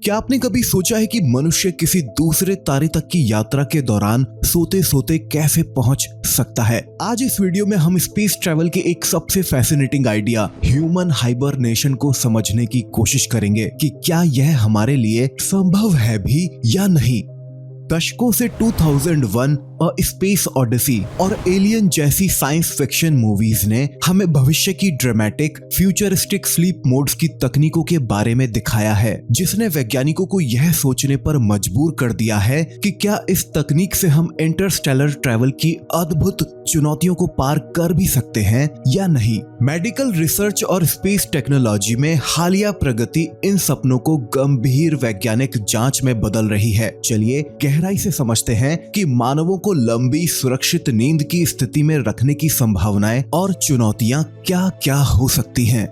क्या आपने कभी सोचा है कि मनुष्य किसी दूसरे तारे तक की यात्रा के दौरान सोते सोते कैसे पहुंच सकता है? आज इस वीडियो में हम स्पेस ट्रैवल के एक सबसे फैसिनेटिंग आइडिया ह्यूमन हाइबरनेशन को समझने की कोशिश करेंगे कि क्या यह हमारे लिए संभव है भी या नहीं। दशकों से 2001, अ स्पेस ओडिसी और एलियन जैसी साइंस फिक्शन मूवीज ने हमें भविष्य की ड्रामेटिक फ्यूचरिस्टिक स्लीप मोड्स की तकनीकों के बारे में दिखाया है, जिसने वैज्ञानिकों को यह सोचने पर मजबूर कर दिया है कि क्या इस तकनीक से हम इंटरस्टेलर ट्रैवल की अद्भुत चुनौतियों को पार कर भी सकते हैं या नहीं। मेडिकल रिसर्च और स्पेस टेक्नोलॉजी में हालिया प्रगति इन सपनों को गंभीर वैज्ञानिक जांच में बदल रही है। चलिए गहराई से समझते हैं कि मानवों को लंबी सुरक्षित नींद की स्थिति में रखने की संभावनाएं और चुनौतियां क्या क्या हो सकती हैं।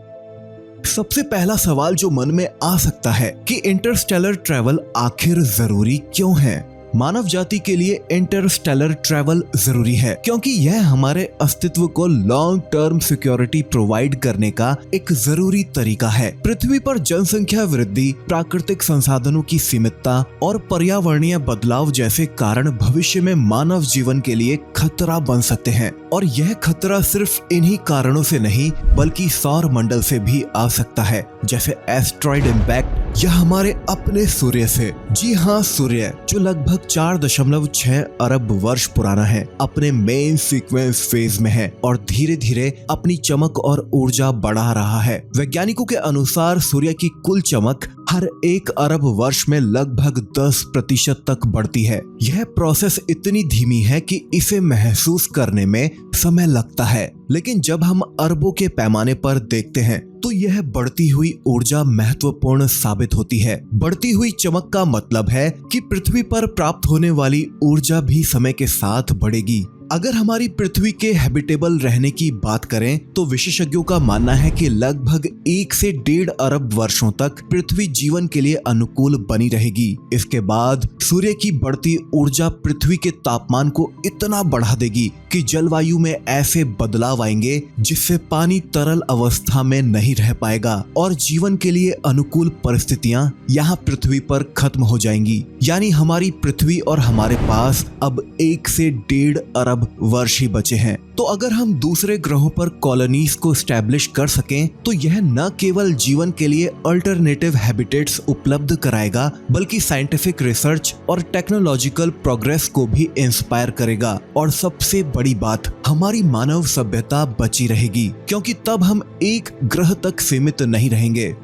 सबसे पहला सवाल जो मन में आ सकता है कि इंटरस्टेलर ट्रैवल आखिर जरूरी क्यों है? मानव जाति के लिए इंटरस्टेलर ट्रैवल जरूरी है क्योंकि यह हमारे अस्तित्व को लॉन्ग टर्म सिक्योरिटी प्रोवाइड करने का एक जरूरी तरीका है। पृथ्वी पर जनसंख्या वृद्धि, प्राकृतिक संसाधनों की सीमितता और पर्यावरणीय बदलाव जैसे कारण भविष्य में मानव जीवन के लिए खतरा बन सकते हैं, और यह खतरा सिर्फ इन्हीं कारणों से नहीं बल्कि सौर मंडल से भी आ सकता है, जैसे एस्ट्रॉइड इम्पैक्ट या हमारे अपने सूर्य से। जी हाँ, सूर्य जो लगभग 4.6 अरब वर्ष पुराना है, अपने मेन सीक्वेंस फेज में है और धीरे धीरे अपनी चमक और ऊर्जा बढ़ा रहा है। वैज्ञानिकों के अनुसार सूर्य की कुल चमक हर 1 अरब वर्ष में लगभग 10% तक बढ़ती है। यह प्रोसेस इतनी धीमी है कि इसे महसूस करने में समय लगता है, लेकिन जब हम अरबों के पैमाने पर देखते हैं तो यह बढ़ती हुई ऊर्जा महत्वपूर्ण साबित होती है। बढ़ती हुई चमक का मतलब है कि पृथ्वी पर प्राप्त होने वाली ऊर्जा भी समय के साथ बढ़ेगी। अगर हमारी पृथ्वी के हैबिटेबल रहने की बात करें तो विशेषज्ञों का मानना है कि लगभग 1 से 1.5 अरब वर्षों तक पृथ्वी जीवन के लिए अनुकूल बनी रहेगी। इसके बाद सूर्य की बढ़ती ऊर्जा पृथ्वी के तापमान को इतना बढ़ा देगी कि जलवायु में ऐसे बदलाव आएंगे जिससे पानी तरल अवस्था में नहीं रह पाएगा और जीवन के लिए अनुकूल परिस्थितियां यहाँ पृथ्वी पर खत्म हो जाएंगी। यानी हमारी पृथ्वी और हमारे पास अब 1 से 1.5 अरब वर्ष ही बचे हैं। तो अगर हम दूसरे ग्रहों पर कॉलोनीज को स्टैब्लिश कर सकें तो यह न केवल जीवन के लिए अल्टरनेटिव हैबिटेट्स उपलब्ध कराएगा बल्कि साइंटिफिक रिसर्च और टेक्नोलॉजिकल प्रोग्रेस को भी इंस्पायर करेगा। और सबसे बड़ी बात, हमारी मानव सभ्यता बची रहेगी क्योंकि तब हम एक ग्रह तक सीमित नहीं रहेंगे।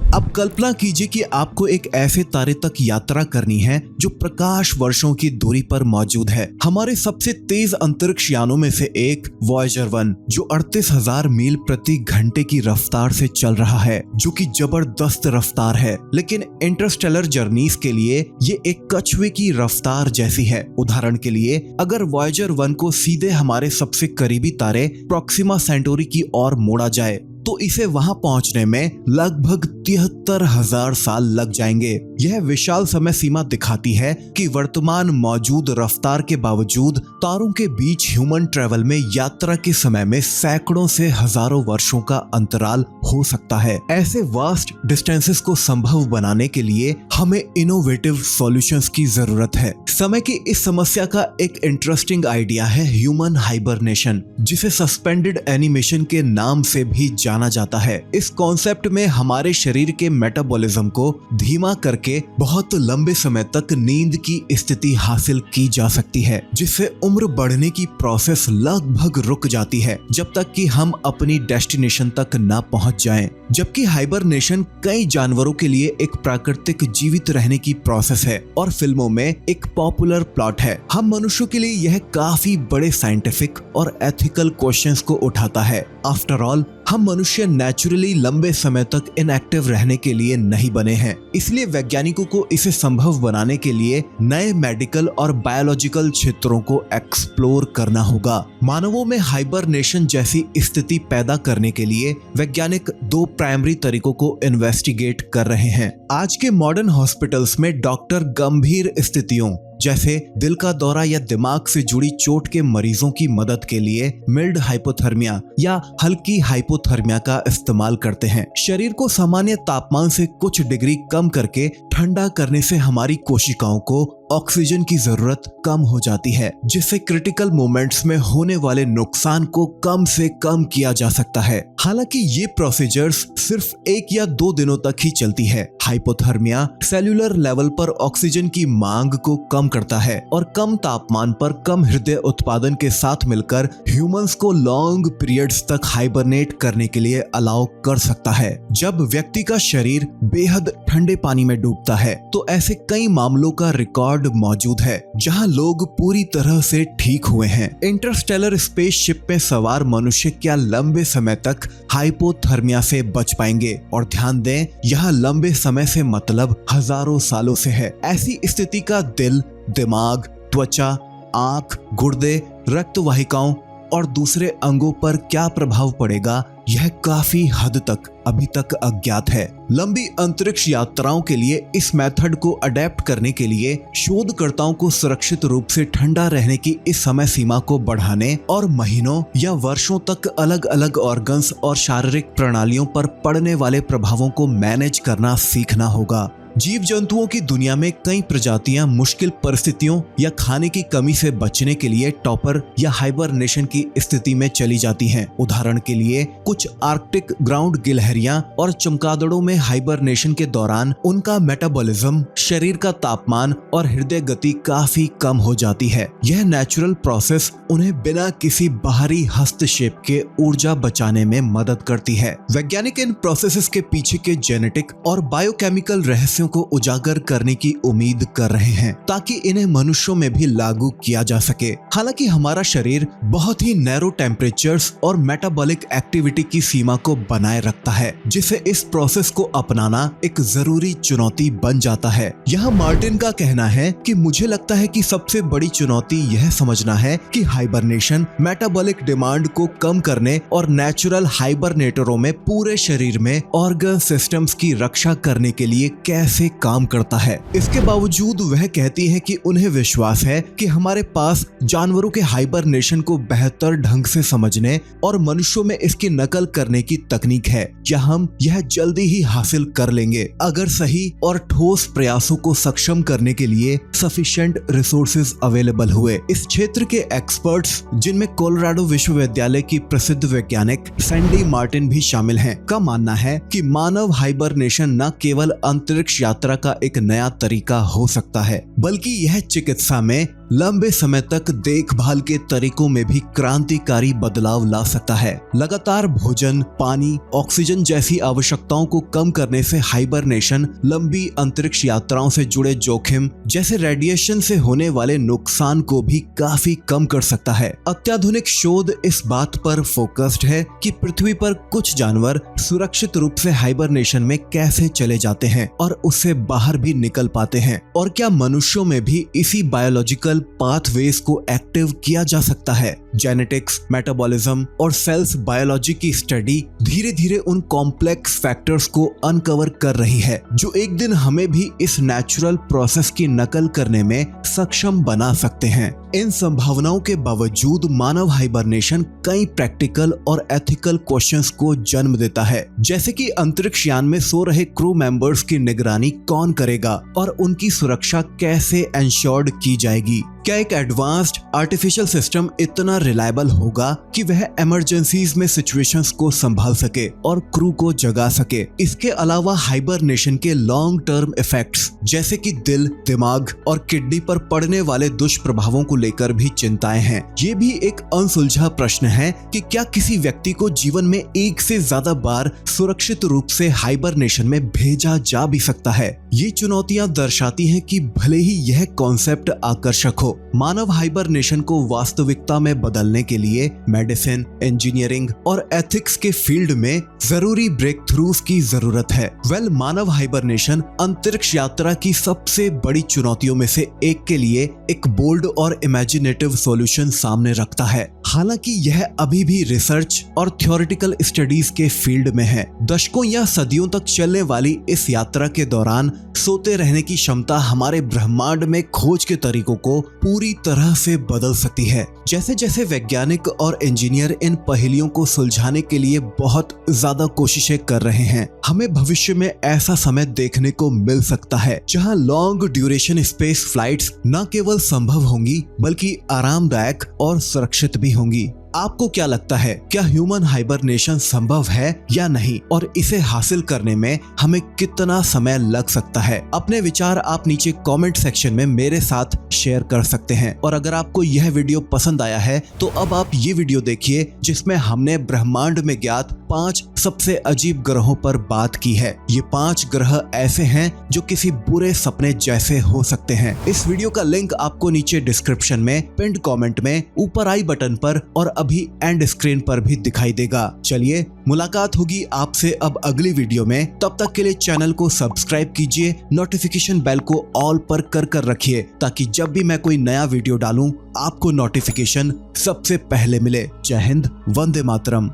अब कल्पना कीजिए कि आपको एक ऐसे तारे तक यात्रा करनी है जो प्रकाश वर्षों की दूरी पर मौजूद है। हमारे सबसे तेज अंतरिक्ष यानों में से एक वॉयेजर 1 जो 38,000 मील प्रति घंटे की रफ्तार से चल रहा है, जो कि जबरदस्त रफ्तार है, लेकिन इंटरस्टेलर जर्नीज के लिए ये एक कछुए की रफ्तार जैसी है। उदाहरण के लिए अगर वॉयेजर 1 को सीधे हमारे सबसे करीबी तारे प्रोक्सिमा सेंटोरी की ओर मोड़ा जाए तो इसे वहां पहुंचने में लगभग 73,000 साल लग जाएंगे। यह विशाल समय सीमा दिखाती है कि वर्तमान मौजूद रफ्तार के बावजूद तारों के बीच ह्यूमन ट्रैवल में यात्रा के समय में सैकड़ों से हजारों वर्षों का अंतराल हो सकता है। ऐसे वास्ट डिस्टेंसेस को संभव बनाने के लिए हमें इनोवेटिव सॉल्यूशंस की जरूरत है। समय की इस समस्या का एक इंटरेस्टिंग आइडिया है ह्यूमन हाइबरनेशन, जिसे सस्पेंडेड एनिमेशन के नाम से भी जाना जाता है। इस कॉन्सेप्ट में हमारे शरीर के मेटाबॉलिज्म को धीमा करके बहुत लंबे समय तक नींद की स्थिति हासिल की जा सकती है, जिससे उम्र बढ़ने की प्रोसेस लगभग रुक जाती है जब तक कि हम अपनी डेस्टिनेशन तक न पहुंच जाएं। जबकि हाइबरनेशन कई जानवरों के लिए एक प्राकृतिक जीवित रहने की प्रोसेस है और फिल्मों में एक पॉपुलर प्लॉट है। हम मनुष्यों के लिए यह काफी बड़े साइंटिफिक और एथिकल क्वेश्चंस को उठाता है। आफ्टर ऑल हम मनुष्य नेचुरली लंबे समय तक इनएक्टिव रहने के लिए नहीं बने हैं, इसलिए वैज्ञानिकों को इसे संभव बनाने के लिए नए मेडिकल और बायोलॉजिकल क्षेत्रों को एक्सप्लोर करना होगा। मानवों में हाइबरनेशन जैसी स्थिति पैदा करने के लिए वैज्ञानिक 2 प्राइमरी तरीकों को इन्वेस्टिगेट कर रहे हैं। आज के मॉडर्न हॉस्पिटल्स में डॉक्टर गंभीर स्थितियों जैसे दिल का दौरा या दिमाग से जुड़ी चोट के मरीजों की मदद के लिए मिल्ड हाइपोथर्मिया या हल्की हाइपोथर्मिया का इस्तेमाल करते हैं। शरीर को सामान्य तापमान से कुछ डिग्री कम करके ठंडा करने से हमारी कोशिकाओं को ऑक्सीजन की जरूरत कम हो जाती है, जिससे क्रिटिकल मोमेंट्स में होने वाले नुकसान को कम से कम किया जा सकता है। हालांकि ये प्रोसीजर्स सिर्फ 1 या 2 दिनों तक ही चलती है। हाइपोथर्मिया सेल्यूलर लेवल पर ऑक्सीजन की मांग को कम करता है और कम तापमान पर कम हृदय उत्पादन के साथ मिलकर ह्यूमंस को लॉन्ग पीरियड्स तक हाइबरनेट करने के लिए अलाउ कर सकता है। जब व्यक्ति का शरीर बेहद ठंडे पानी में डूबता है तो ऐसे कई मामलों का रिकॉर्ड मौजूद है जहां लोग पूरी तरह से ठीक हुए हैं। इंटरस्टेलर स्पेसशिप में सवार मनुष्य क्या लंबे समय तक हाइपोथर्मिया से बच पाएंगे? और ध्यान दें, यह लंबे समय से मतलब हजारों सालों से है। ऐसी स्थिति का दिल, दिमाग, त्वचा, आंख, गुर्दे, रक्त वाहिकाओं और दूसरे अंगों पर क्या प्रभाव पड़ेगा, यह काफी हद तक अभी तक अज्ञात है। लंबी अंतरिक्ष यात्राओं के लिए इस मेथड को अडेप्ट करने के लिए शोधकर्ताओं को सुरक्षित रूप से ठंडा रहने की इस समय सीमा को बढ़ाने और महीनों या वर्षों तक अलग अलग ऑर्गन्स और शारीरिक प्रणालियों पर पड़ने वाले प्रभावों को मैनेज करना सीखना होगा। जीव जंतुओं की दुनिया में कई प्रजातियां मुश्किल परिस्थितियों या खाने की कमी से बचने के लिए टॉपर या हाइबरनेशन की स्थिति में चली जाती हैं। उदाहरण के लिए कुछ आर्कटिक ग्राउंड गिलहरियां और चमगादड़ों में हाइबरनेशन के दौरान उनका मेटाबॉलिज्म, शरीर का तापमान और हृदय गति काफी कम हो जाती है। यह नेचुरल प्रोसेस उन्हें बिना किसी बाहरी हस्तक्षेप के ऊर्जा बचाने में मदद करती है। वैज्ञानिक इन प्रोसेसेस के पीछे के जेनेटिक और बायोकेमिकल रहस्यों को उजागर करने की उम्मीद कर रहे हैं ताकि इन्हें मनुष्यों में भी लागू किया जा सके। हालांकि हमारा शरीर बहुत ही नैरो टेम्परेचर्स और मेटाबॉलिक एक्टिविटी की सीमा को बनाए रखता है, जिसे इस प्रोसेस को अपनाना एक जरूरी चुनौती बन जाता है। यहाँ मार्टिन का कहना है कि मुझे लगता है कि सबसे बड़ी चुनौती यह समझना है कि हाइबरनेशन मेटाबॉलिक डिमांड को कम करने और नेचुरल हाइबरनेटरों में पूरे शरीर में ऑर्गन सिस्टम्स की रक्षा करने के लिए कैसे काम करता है। इसके बावजूद वह कहती हैं कि उन्हें विश्वास है कि हमारे पास जानवरों के हाइबरनेशन को बेहतर ढंग से समझने और मनुष्यों में इसकी नकल करने की तकनीक है, या हम यह जल्दी ही हासिल कर लेंगे अगर सही और ठोस प्रयासों को सक्षम करने के लिए सफिशिएंट रिसोर्सेज अवेलेबल हुए। इस क्षेत्र के एक्सपर्ट्स, जिनमें कोलोराडो विश्वविद्यालय की प्रसिद्ध वैज्ञानिक सैंडी मार्टिन भी शामिल हैं, का मानना है कि मानव हाइबरनेशन न केवल अंतरिक्ष यात्रा का एक नया तरीका हो सकता है, बल्कि यह चिकित्सा में लंबे समय तक देखभाल के तरीकों में भी क्रांतिकारी बदलाव ला सकता है। लगातार भोजन, पानी, ऑक्सीजन जैसी आवश्यकताओं को कम करने से हाइबरनेशन लंबी अंतरिक्ष यात्राओं से जुड़े जोखिम जैसे रेडिएशन से होने वाले नुकसान को भी काफी कम कर सकता है। अत्याधुनिक शोध इस बात पर फोकस्ड है कि पृथ्वी पर कुछ जानवर सुरक्षित रूप से हाइबरनेशन में कैसे चले जाते हैं और उससे बाहर भी निकल पाते हैं, और क्या मनुष्यों में भी इसी बायोलॉजिकल पाथवेज को एक्टिव किया जा सकता है। जेनेटिक्स, मेटाबॉलिज्म और सेल्स बायोलॉजी की स्टडी धीरे धीरे उन कॉम्प्लेक्स फैक्टर्स को अनकवर कर रही है जो एक दिन हमें भी इस नेचुरल प्रोसेस की नकल करने में सक्षम बना सकते हैं। इन संभावनाओं के बावजूद मानव हाइबरनेशन कई प्रैक्टिकल और एथिकल क्वेश्चंस को जन्म देता है, जैसे कि अंतरिक्ष यान में सो रहे क्रू मेंबर्स की निगरानी कौन करेगा और उनकी सुरक्षा कैसे एंश्योर्ड की जाएगी। क्या एक एडवांस्ड आर्टिफिशियल सिस्टम इतना रिलायबल होगा कि वह इमरजेंसीज में सिचुएशंस को संभाल सके और क्रू को जगा सके। इसके अलावा हाइबरनेशन के लॉन्ग टर्म इफेक्ट्स जैसे कि दिल, दिमाग और किडनी पर पड़ने वाले दुष्प्रभावों को लेकर भी चिंताएं हैं। ये भी एक अनसुलझा प्रश्न है कि क्या किसी व्यक्ति को जीवन में एक से ज्यादा बार सुरक्षित रूप से हाइबरनेशन में भेजा जा भी सकता है। ये चुनौतियां दर्शाती हैं कि भले ही यह कॉन्सेप्ट आकर्षक हो, मानव हाइबरनेशन को वास्तविकता में बदलने के लिए मेडिसिन, इंजीनियरिंग और एथिक्स के फील्ड में जरूरी ब्रेक थ्रूज की जरूरत है। मानव हाइबरनेशन अंतरिक्ष यात्रा की सबसे बड़ी चुनौतियों में से एक के लिए एक बोल्ड और इमेजिनेटिव सॉल्यूशन सामने रखता है। हालांकि यह अभी भी रिसर्च और थ्योरेटिकल स्टडीज के फील्ड में है। दशकों या सदियों तक चलने वाली इस यात्रा के दौरान सोते रहने की क्षमता हमारे ब्रह्मांड में खोज के तरीकों को पूरी तरह से बदल सकती है। जैसे जैसे वैज्ञानिक और इंजीनियर इन पहेलियों को सुलझाने के लिए बहुत ज्यादा कोशिशें कर रहे हैं, हमें भविष्य में ऐसा समय देखने को मिल सकता है जहां लॉन्ग ड्यूरेशन स्पेस फ्लाइट्स न केवल संभव होंगी बल्कि आरामदायक और सुरक्षित भी होंगी। आपको क्या लगता है, क्या ह्यूमन हाइबरनेशन संभव है या नहीं, और इसे हासिल करने में हमें कितना समय लग सकता है? अपने विचार आप नीचे कमेंट सेक्शन में मेरे साथ शेयर कर सकते हैं। और अगर आपको यह वीडियो पसंद आया है तो अब आप ये वीडियो देखिए जिसमें हमने ब्रह्मांड में ज्ञात 5 सबसे अजीब ग्रहों पर बात की है। ये 5 ग्रह ऐसे हैं जो किसी बुरे सपने जैसे हो सकते हैं। इस वीडियो का लिंक आपको नीचे डिस्क्रिप्शन में, पिन्ड कमेंट में, ऊपर आई बटन पर और अभी एंड स्क्रीन पर भी दिखाई देगा। चलिए मुलाकात होगी आपसे अब अगली वीडियो में। तब तक के लिए चैनल को सब्सक्राइब कीजिए, नोटिफिकेशन बेल को ऑल पर कर रखिए ताकि जब भी मैं कोई नया वीडियो डालूं आपको नोटिफिकेशन सबसे पहले मिले। जय हिंद, वंदे मातरम।